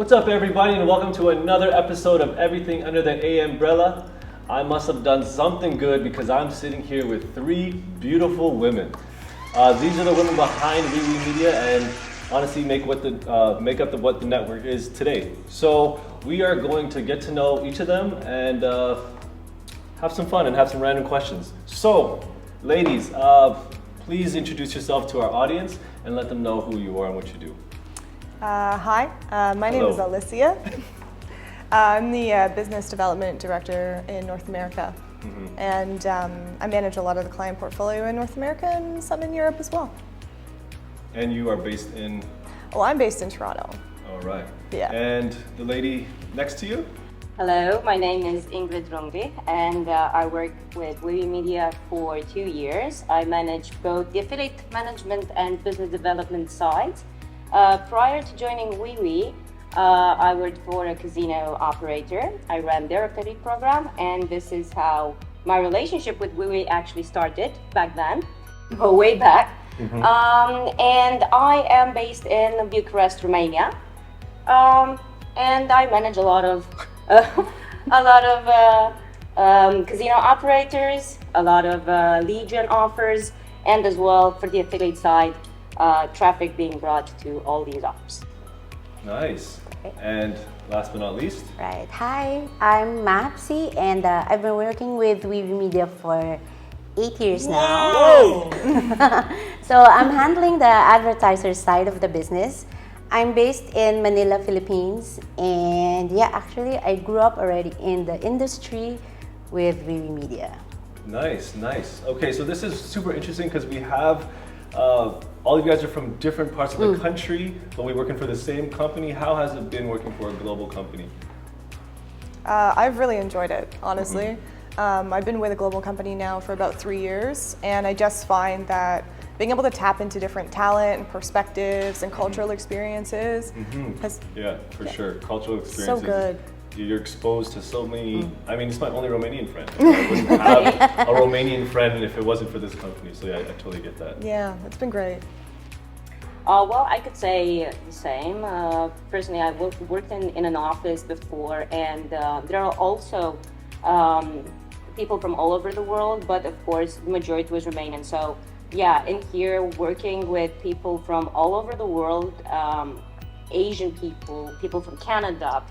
What's up, everybody, and welcome to another episode of Everything Under the A Umbrella. I must have done something good because I'm sitting here with three beautiful women. These are the women behind Wewe Media and honestly make up what the network is today. So we are going to get to know each of them and have some fun and have some random questions. So, ladies, please introduce yourself to our audience and let them know who you are and what you do. Hi, my name is Alicia. I'm the Business Development Director in North America. And I manage a lot of the client portfolio in North America and some in Europe as well. And you are based in? Oh, I'm based in Toronto. All right. Yeah. And the lady next to you? Hello, my name is Ingrid Rongvi, and I work with Wewe Media for 2 years. I manage both the affiliate management and business development sides. Prior to joining Wewe, I worked for a casino operator. I ran their affiliate program, and this is how my relationship with Wewe actually started back then, way back. And I am based in Bucharest, Romania, and I manage a lot of casino operators, a lot of lead gen offers, and as well for the affiliate side, traffic being brought to all these offers. Nice. And last but not least? Right. Hi, I'm Mapsy, and I've been working with Wewe Media for 8 years now. Whoa! So I'm handling the advertiser side of the business. I'm based in Manila, Philippines, and yeah, actually I grew up already in the industry with Wewe Media. Nice, nice. Okay, so this is super interesting because we have all of you guys are from different parts of the country, but we're working for the same company. How has it been working for a global company? I've really enjoyed it, honestly. I've been with a global company now for about 3 years, and I just find that being able to tap into different talent and perspectives and cultural experiences has sure. Cultural experiences. so good. You're exposed to so many. I mean, it's my only Romanian friend. I wouldn't have a Romanian friend if it wasn't for this company. So yeah, I totally get that. Yeah, it's been great. Well, I could say the same. Personally, I've worked in an office before, and there are also people from all over the world, but of course, the majority was Romanian. So yeah, in here, working with people from all over the world, Asian people from Canada,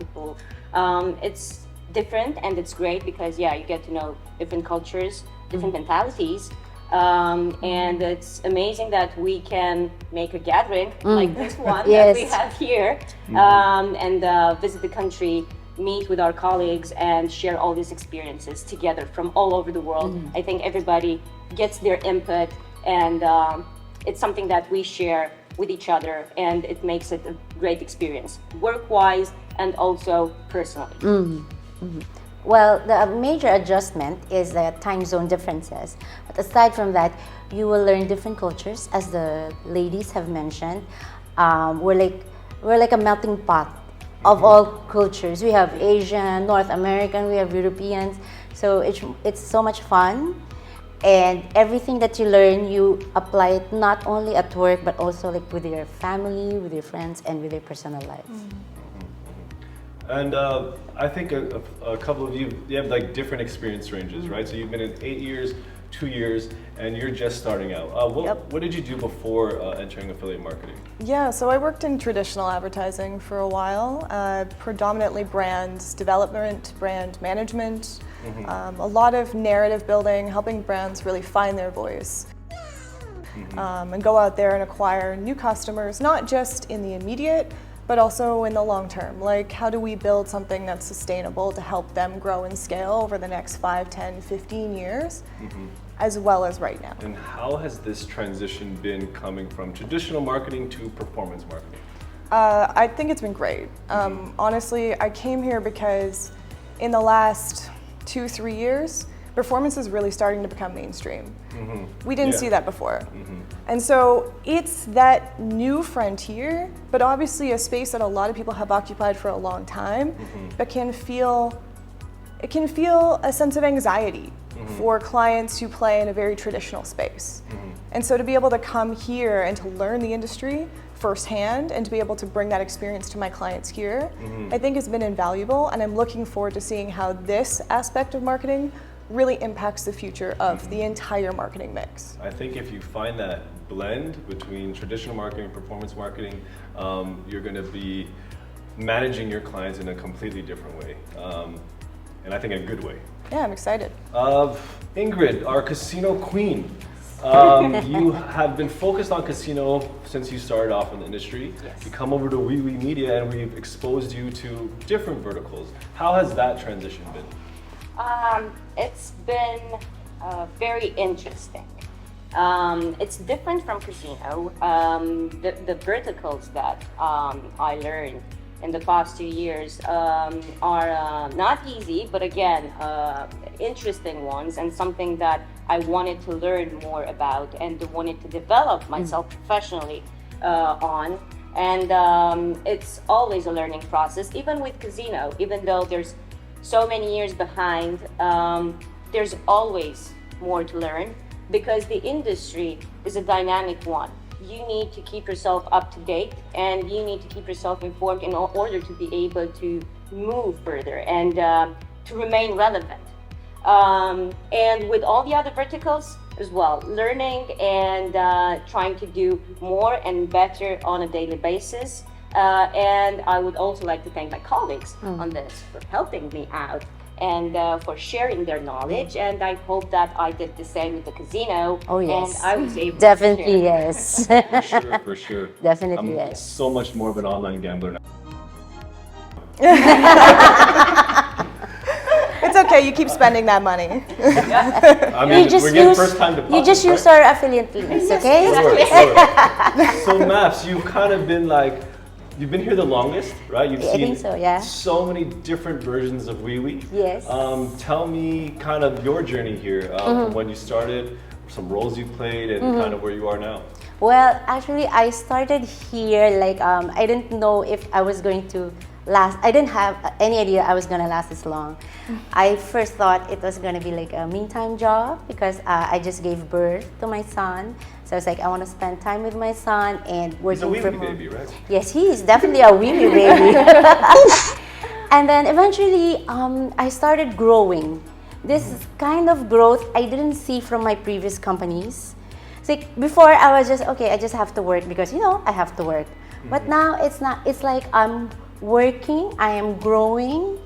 it's different and it's great because yeah, you get to know different cultures, different mentalities, and it's amazing that we can make a gathering like this one that we have here, and visit the country, meet with our colleagues and share all these experiences together from all over the world. I think everybody gets their input, and it's something that we share with each other, and it makes it a great experience, work-wise and also personally. Well, the major adjustment is the time zone differences. But aside from that, you will learn different cultures, as the ladies have mentioned. We're like a melting pot of all cultures. We have Asian, North American, we have Europeans. So it's so much fun. And everything that you learn, you apply it not only at work, but also like with your family, with your friends, and with your personal lives. And I think a couple of you have like different experience ranges, right? So you've been in 8 years, 2 years, and you're just starting out. What did you do before entering affiliate marketing? Yeah, so I worked in traditional advertising for a while, predominantly brand development, brand management, a lot of narrative building, helping brands really find their voice, and go out there and acquire new customers, not just in the immediate, but also in the long term. Like, how do we build something that's sustainable to help them grow and scale over the next 5, 10, 15 years, as well as right now. And how has this transition been coming from traditional marketing to performance marketing? I think it's been great. Honestly, I came here because in the last 2-3 years, performance is really starting to become mainstream. We didn't see that before. And so it's that new frontier, but obviously a space that a lot of people have occupied for a long time, but can feel a sense of anxiety for clients who play in a very traditional space. And so to be able to come here and to learn the industry, firsthand and to be able to bring that experience to my clients here, I think has been invaluable, and I'm looking forward to seeing how this aspect of marketing really impacts the future of the entire marketing mix. I think if you find that blend between traditional marketing and performance marketing, you're going to be managing your clients in a completely different way, and I think a good way. Yeah, I'm excited. Ingrid, our casino queen. You have been focused on casino since you started off in the industry. Yes. You come over to Wewe Media and we've exposed you to different verticals. How has that transition been? It's been very interesting. It's different from casino. The verticals that I learned in the past 2 years are not easy, but again, interesting ones, and something that I wanted to learn more about and wanted to develop myself professionally on. And it's always a learning process, even with casino. Even though there's so many years behind, there's always more to learn, because the industry is a dynamic one. You need to keep yourself up to date, and you need to keep yourself informed in order to be able to move further and to remain relevant. And with all the other verticals as well, learning and trying to do more and better on a daily basis. And I would also like to thank my colleagues on this for helping me out and for sharing their knowledge. And I hope that I did the same with the casino. Oh, yes. And I was able Definitely, to share. yes. For sure, for sure. Definitely, I'm yes. so much more of an online gambler now. It's okay, you keep spending that money. I mean, we're getting first time deposits. You just use our affiliate links, okay? Sure. So Maps, you've kind of been like, you've been here the longest, right? You've I seen think so, yeah. so many different versions of Wewe. Yes. Tell me kind of your journey here, from when you started, some roles you played, and kind of where you are now. Well, actually, I started here like I didn't know if I was going to last. I didn't have any idea I was gonna last this long. I first thought it was gonna be like a meantime job, because I just gave birth to my son. So I was like, I want to spend time with my son and working He's a from Wewe home. baby, right? Yes, he is definitely a Wewe baby. And then eventually, I started growing. This kind of growth I didn't see from my previous companies. So like before, I was just, okay, I just have to work because, you know, I have to work. But now it's not, it's like I'm working, I am growing.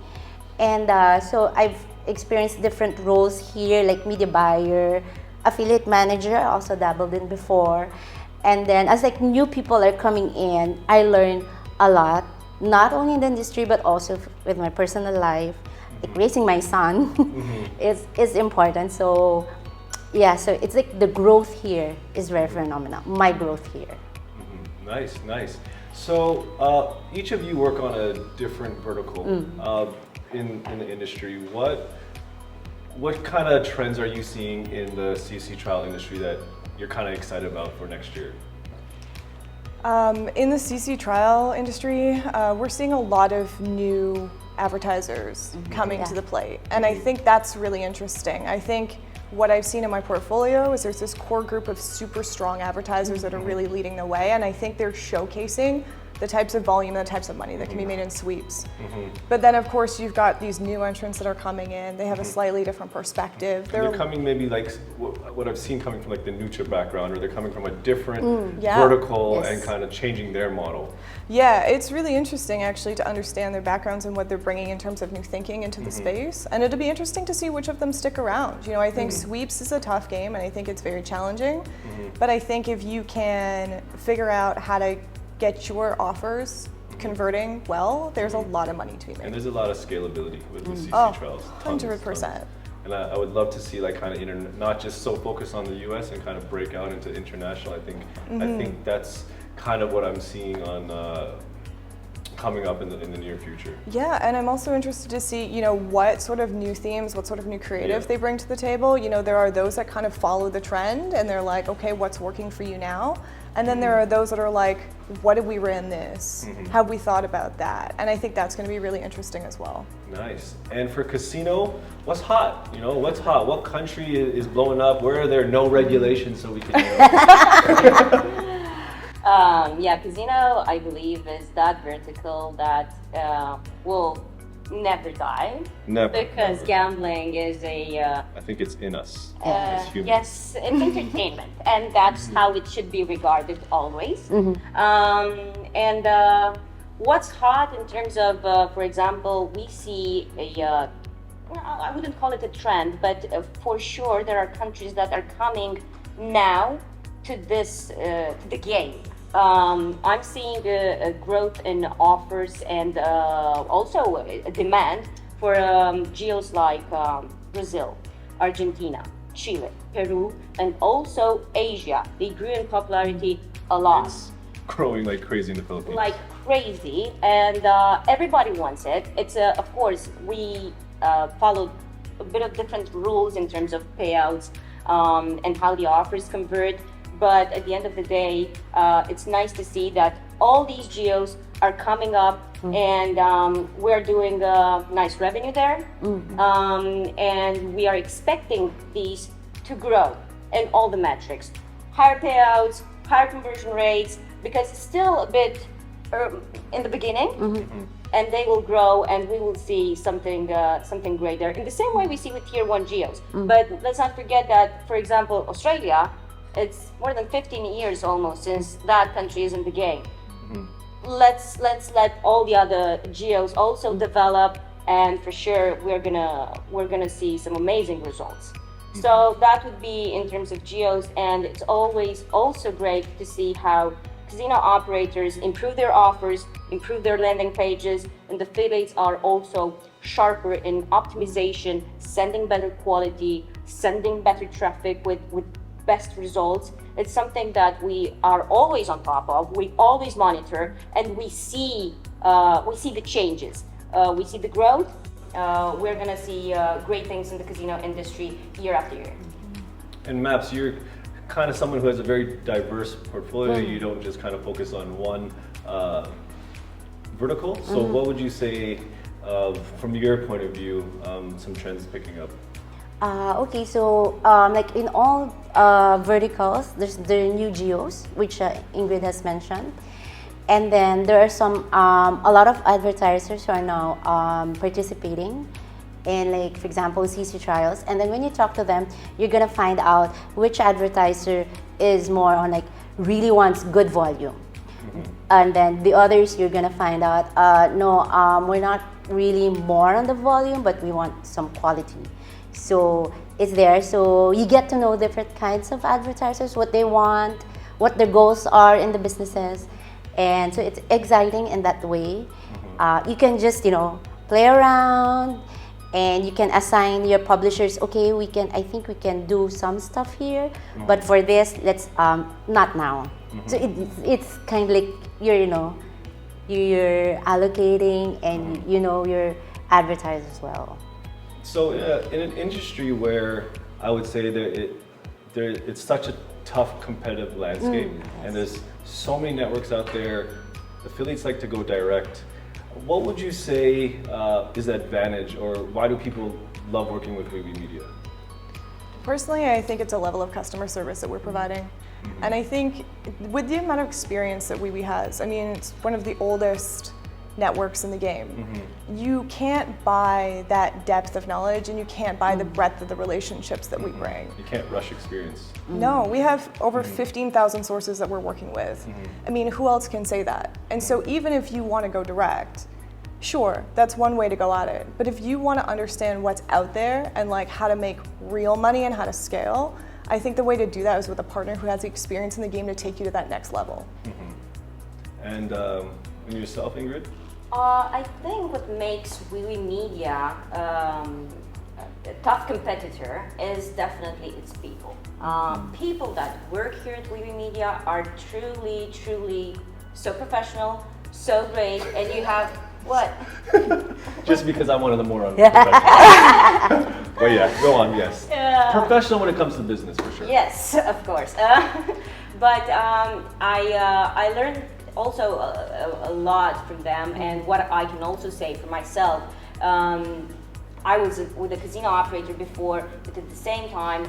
And so I've experienced different roles here, like media buyer, affiliate manager, I also dabbled in before. And then as like new people are coming in, I learned a lot, not only in the industry, but also with my personal life. Like raising my son is important. So yeah, so it's like the growth here is very phenomenal, my growth here. Nice, nice. So each of you work on a different vertical in the industry. What kind of trends are you seeing in the CC trial industry that you're kind of excited about for next year? In the CC trial industry, we're seeing a lot of new advertisers coming to the plate. And I think that's really interesting. I think what I've seen in my portfolio is there's this core group of super strong advertisers that are really leading the way, and I think they're showcasing the types of volume and the types of money that can be made in sweeps. But then of course you've got these new entrants that are coming in. They have a slightly different perspective. They're coming maybe like what I've seen coming from like the Nutra background, or they're coming from a different vertical and kind of changing their model. Yeah, it's really interesting actually to understand their backgrounds and what they're bringing in terms of new thinking into the space. And it'll be interesting to see which of them stick around. You know, I think sweeps is a tough game and I think it's very challenging. But I think if you can figure out how to get your offers converting well, there's a lot of money to be made. And there's a lot of scalability with the CC trials. 100%. And I would love to see like kind of not just so focused on the US and kind of break out into international. I think that's kind of what I'm seeing on coming up in the near future. Yeah, and I'm also interested to see, you know, what sort of new themes, what sort of new creative they bring to the table. You know, there are those that kind of follow the trend and they're like, okay, what's working for you now? And then there are those that are like, what did we ran this? How have we thought about that? And I think that's going to be really interesting as well. Nice. And for casino, what's hot? You know, what's hot? What country is blowing up? Where are there no regulations so we can, you know? Yeah, casino, I believe, is that vertical that will never die. Never. Because never. gambling is a I think it's in us as humans. yes, it's entertainment, and that's how it should be regarded always. And what's hot in terms of, for example, we see a I wouldn't call it a trend, but for sure there are countries that are coming now to this to the game. I'm seeing a growth in offers and also a demand for geos like Brazil, Argentina, Chile, Peru, and also Asia. They grew in popularity a lot. It's growing like crazy in the Philippines. Like crazy, and everybody wants it. It's of course we followed a bit of different rules in terms of payouts and how the offers convert. But at the end of the day, it's nice to see that all these geos are coming up, and we're doing nice revenue there, and we are expecting these to grow in all the metrics, higher payouts, higher conversion rates, because it's still a bit in the beginning, and they will grow, and we will see something something great there. In the same way we see with tier 1 geos. But let's not forget that, for example, Australia, it's more than 15 years almost since that country is in the game. Let's let all the other geos also develop, and for sure we're gonna see some amazing results. So that would be in terms of geos, and it's always also great to see how casino operators improve their offers, improve their landing pages, and the affiliates are also sharper in optimization, sending better quality, sending better traffic with best results. It's something that we are always on top of, we always monitor, and we see the changes, we see the growth. We're gonna see great things in the casino industry year after year. And Maps, you're kind of someone who has a very diverse portfolio. You don't just kind of focus on one vertical. So what would you say, from your point of view, some trends picking up? Okay, so like in all verticals, there's the new geos, which Ingrid has mentioned, and then there are some a lot of advertisers who are now participating in, like, for example, CC trials. And then when you talk to them, you're gonna find out which advertiser is more on, like, really wants good volume, and then the others you're gonna find out no, we're not really more on the volume, but we want some quality. So it's there. So you get to know different kinds of advertisers, what they want, what their goals are in the businesses, and so it's exciting in that way. You can just, play around, and you can assign your publishers. Okay, I think we can do some stuff here, but for this, let's not now. So it's kind of like you're allocating, and your advertisers as well. So in an industry where I would say it's such a tough competitive landscape, and there's so many networks out there, affiliates like to go direct. What would you say is the advantage, or why do people love working with Wewe Media? Personally, I think it's a level of customer service that we're providing. And I think with the amount of experience that Wewe has, I mean, it's one of the oldest networks in the game. You can't buy that depth of knowledge, and you can't buy the breadth of the relationships that we bring. You can't rush experience. No, we have over 15,000 sources that we're working with. I mean, who else can say that? And so even if you want to go direct, sure, that's one way to go at it. But if you want to understand what's out there and like how to make real money and how to scale, I think the way to do that is with a partner who has the experience in the game to take you to that next level. And yourself, Ingrid? I think what makes Wewe Media a tough competitor is definitely its people. People that work here at Wewe Media are truly, truly so professional, so great, and you have what? Just because I'm one of the more unprofessional. But yeah, go on, yes. Professional when it comes to business, for sure. Yes, of course. But I learned also a lot from them, and what I can also say for myself, I was with a casino operator before, but at the same time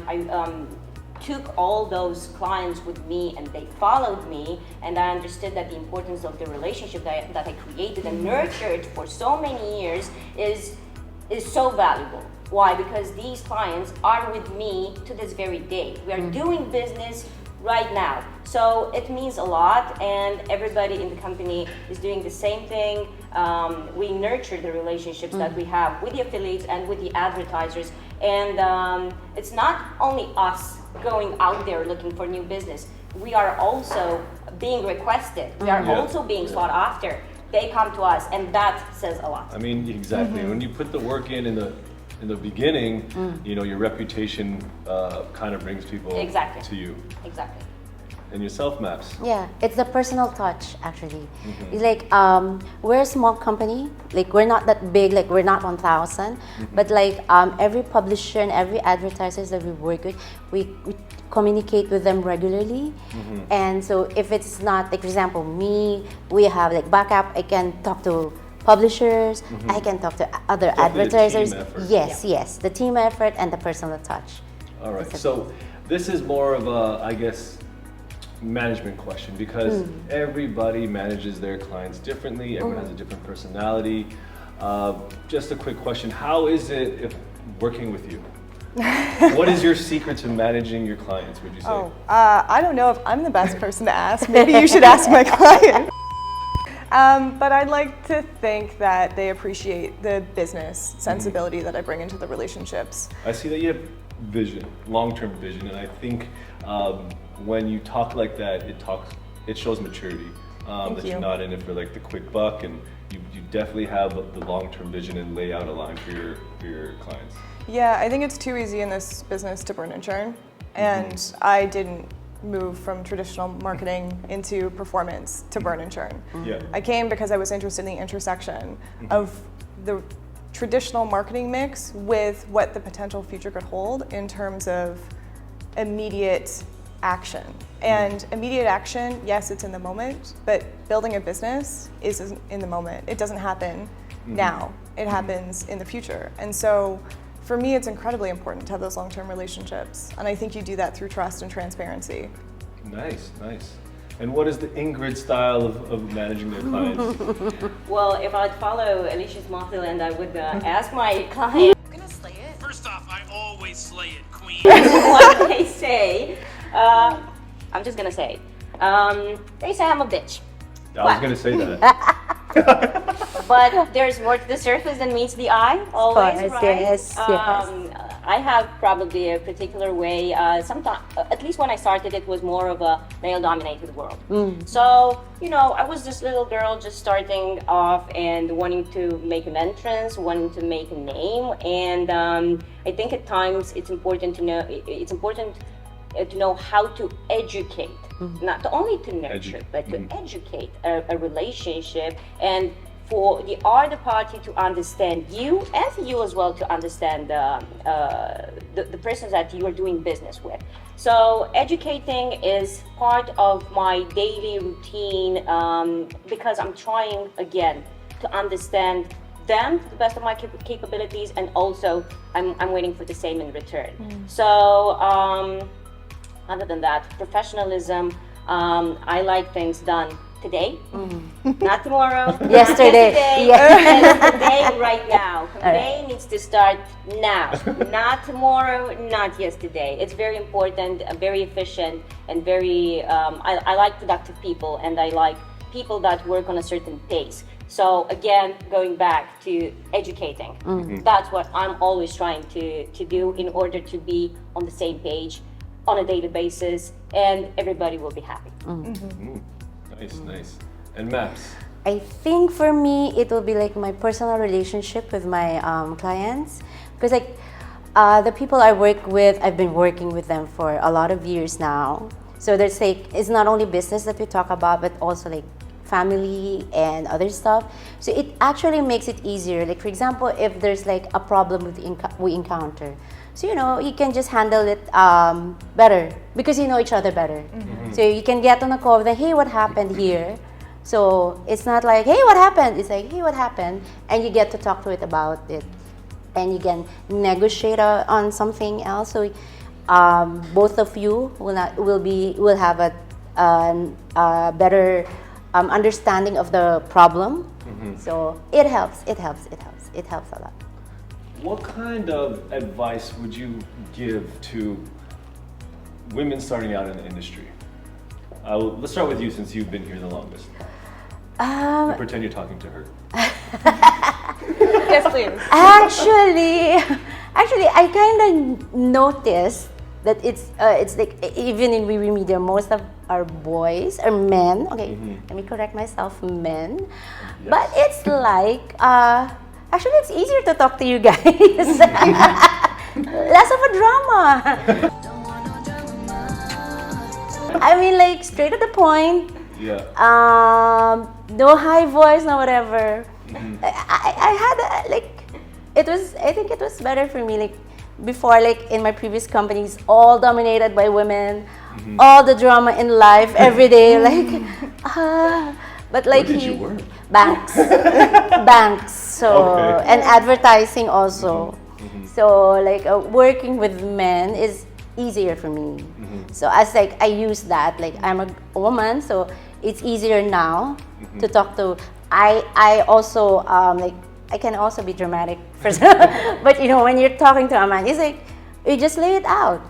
took all those clients with me and they followed me, and I understood that the importance of the relationship that I created and nurtured for so many years is so valuable. Why? Because these clients are with me to this very day. We are doing business right now. So it means a lot, and everybody in the company is doing the same thing. We nurture the relationships that we have with the affiliates and with the advertisers. And it's not only us going out there looking for new business. We are also being requested. We are also being sought after. They come to us, and that says a lot. I mean, exactly. When you put the work in the beginning, you know, your reputation kind of brings people to you. Exactly. And yourself, Maps. Yeah, it's the personal touch actually. It's like we're a small company. Like we're not that big. Like we're not 1,000. But like every publisher and every advertisers that we work with, we communicate with them regularly. And so if it's not, like for example, me, we have like backup. I can talk to publishers. I can talk to other Definitely advertisers. the team effort. Yes, the team effort and the personal touch. All right. So this is more of a, I guess, management question, because everybody manages their clients differently. Everyone has a different personality. Just a quick question: how is it if working with you? What is your secret to managing your clients, would you say? I don't know if I'm the best person to ask. Maybe you should ask my client. But I'd like to think that they appreciate the business sensibility that I bring into the relationships. I see that you have vision, long-term vision, and I think when you talk like that, it shows maturity. That you're not in it for like the quick buck, and you definitely have the long-term vision and lay out a line for your clients. Yeah, I think it's too easy in this business to burn and churn, and I didn't move from traditional marketing into performance to burn and churn. Yeah. I came because I was interested in the intersection of the traditional marketing mix with what the potential future could hold in terms of immediate action. And immediate action, yes, it's in the moment, but building a business isn't in the moment. It doesn't happen now. It happens in the future. And so for me, it's incredibly important to have those long-term relationships. And I think you do that through trust and transparency. Nice. And what is the Ingrid style of managing their clients? Well, if I'd follow Alicia's model and I would ask my client First off, I always slay it, queen. what they say, I'm just gonna say, they say I'm a bitch. I was going to say that. But there's more to the surface than meets the eye, always, course, right? yes. I have probably a particular way, sometimes, at least when I started, it was more of a male-dominated world. So, you know, I was this little girl just starting off and wanting to make an entrance, wanting to make a name, and I think at times it's important to know how to educate, not only to nurture, but to educate a relationship, and for the other party to understand you, and for you as well to understand the person that you are doing business with. So educating is part of my daily routine because I'm trying, again, to understand them to the best of my capabilities, and also I'm waiting for the same in return. So other than that, professionalism, I like things done today, not tomorrow, Yesterday. and today, right now. Campaign needs to start now, not tomorrow, not yesterday. It's very important, very efficient, and very, I like productive people, and I like people that work on a certain pace. So again, going back to educating, that's what I'm always trying to do in order to be on the same page on a daily basis, and everybody will be happy. Nice. And Maps? I think for me, it will be like my personal relationship with my clients, because like the people I work with, I've been working with them for a lot of years now. So there's like, it's not only business that we talk about, but also like family and other stuff. So it actually makes it easier. Like for example, if there's like a problem we encounter, so you know, you can just handle it better because you know each other better. So you can get on a call with them, hey, what happened here? So it's not like, hey, what happened? It's like, hey, what happened? And you get to talk to it about it, and you can negotiate on something else. So both of you will have a better understanding of the problem. So it helps a lot. What kind of advice would you give to women starting out in the industry? Let's start with you since you've been here the longest. You pretend you're talking to her. Yes, please. Actually, I kind of noticed that it's like even in Wewe Media, most of our boys are men. Okay, let me correct myself, men. Yes. But it's like actually it's easier to talk to you guys. Less of a drama. I mean, like straight to the point. Yeah. No high voice, no whatever. I had I think it was better for me, like before, like in my previous companies, all dominated by women, all the drama in life every day, like but like Where did you work? banks, so Okay. and advertising also. So like working with men is easier for me. So as like I use that, like I'm a woman, so it's easier now to talk to. I also like I can also be dramatic for but you know when you're talking to a man, it's like you just lay it out.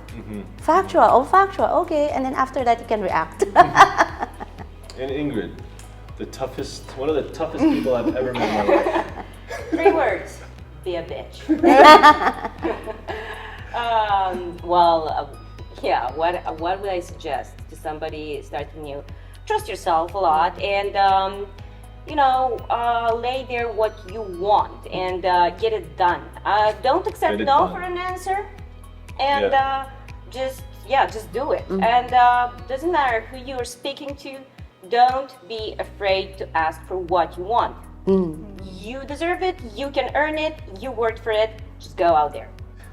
Factual, okay, and then after that you can react. And Ingrid, one of the toughest people I've ever met in my life. 3 words: be a bitch. Yeah. What would I suggest to somebody starting new? Trust yourself a lot, and lay there what you want and get it done. Don't accept Get it no done. for an answer, and just do it. And doesn't matter who you are speaking to. Don't be afraid to ask for what you want. You deserve it. You can earn it. You worked for it. Just go out there.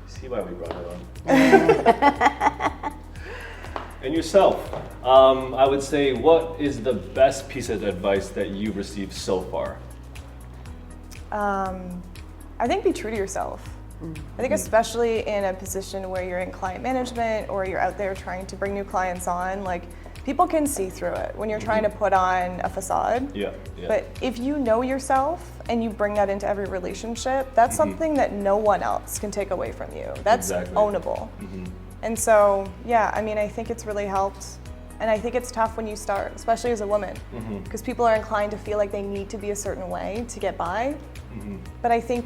See why we brought her on. And yourself, I would say, what is the best piece of advice that you've received so far? I think be true to yourself. I think especially in a position where you're in client management or you're out there trying to bring new clients on, like people can see through it when you're trying to put on a facade. Yeah. But if you know yourself and you bring that into every relationship, that's something that no one else can take away from you. That's Exactly. ownable. And so, yeah, I mean, I think it's really helped. And I think it's tough when you start, especially as a woman, because people are inclined to feel like they need to be a certain way to get by. But I think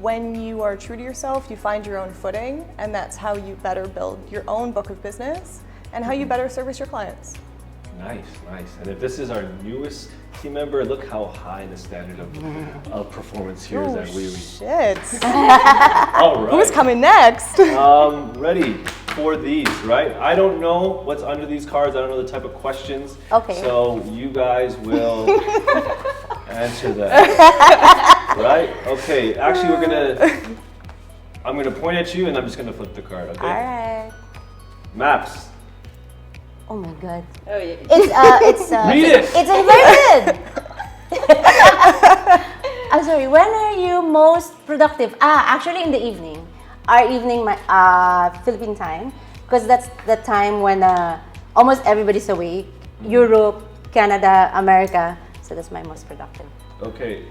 when you are true to yourself, you find your own footing, and that's how you better build your own book of business and how you better service your clients. Nice. And if this is our newest team member, look how high the standard of performance here is at Wewe. Shit. All right. Who's coming next? Ready for these, right? I don't know what's under these cards. I don't know the type of questions. Okay. So you guys will answer that. Right? Okay. Actually, I'm gonna point at you and I'm just gonna flip the card, okay? Alright. Maps. Oh my god. Oh, yeah. It's Read it! It's inverted! I'm sorry, when are you most productive? Actually in the evening. Our evening, Philippine time. Because that's the time when almost everybody's awake. Europe, Canada, America. So that's my most productive. Okay.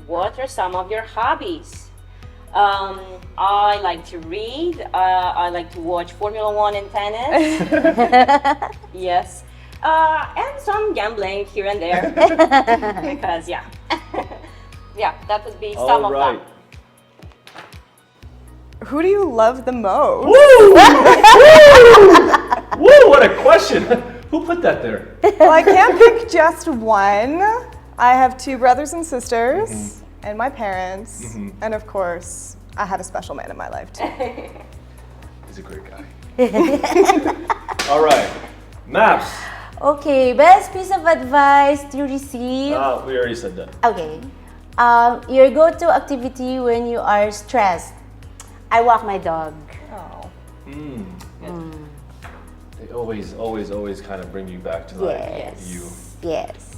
What are some of your hobbies? I like to read. I like to watch Formula One and tennis. Yes. And some gambling here and there. Because, yeah. Yeah, that would be some of them. Who do you love the most? Woo! Woo! What a question! Who put that there? Well, I can't pick just one. I have 2 brothers and sisters, and my parents, and of course, I have a special man in my life too. He's a great guy. All right, Maps. Okay, best piece of advice to receive. We already said that. Okay. Your go-to activity when you are stressed. I walk my dog. Oh. They always kind of bring you back to like you. Yes.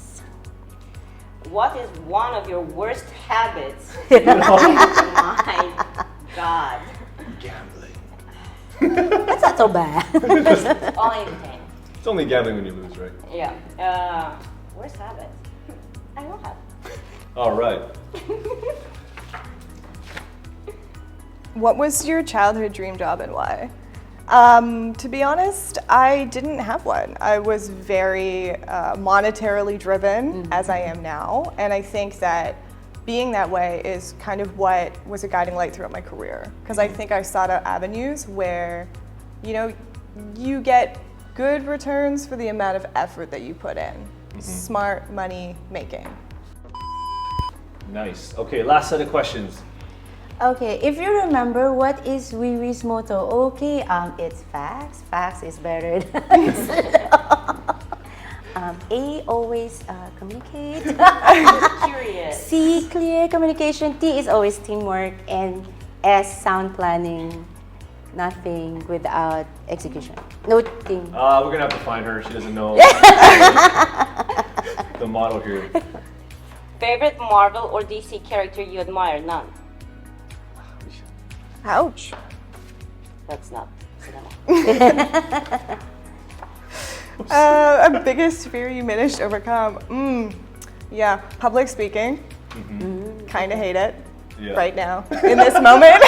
What is one of your worst habits? Oh my God. Gambling. That's not so bad. Only entertaining. It's only gambling when you lose, right? Yeah. Worst habit? I don't have. All right. What was your childhood dream job and why? To be honest, I didn't have one. I was very monetarily driven, as I am now, and I think that being that way is kind of what was a guiding light throughout my career. Because I think I sought out avenues where, you get good returns for the amount of effort that you put in. Smart money making. Nice. Okay, last set of questions. Okay, if you remember, what is Wewe's motto? Okay, it's facts. Facts is better than A, always communicate. Curious. C, clear communication. T is always teamwork. And S, sound planning. Nothing without execution. No thing. We're gonna have to find her. She doesn't know the model here. Favorite Marvel or DC character you admire? None. Ouch. That's not cinema. A biggest fear you managed to overcome? Yeah, public speaking. Kind of hate it right now, in this moment.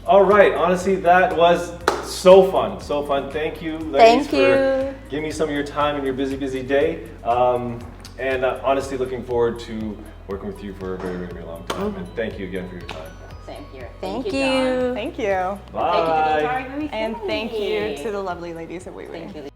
All right, honestly, that was so fun. So fun. Thank you, ladies, for giving me some of your time in your busy, busy day. And honestly, looking forward to working with you for a very, very, very long time. And thank you again for your time. Same here. Thank John. you. Thank you. Bye. Thank you to the entire Wewe And thank you family. to the lovely ladies of Wewe. Thank you.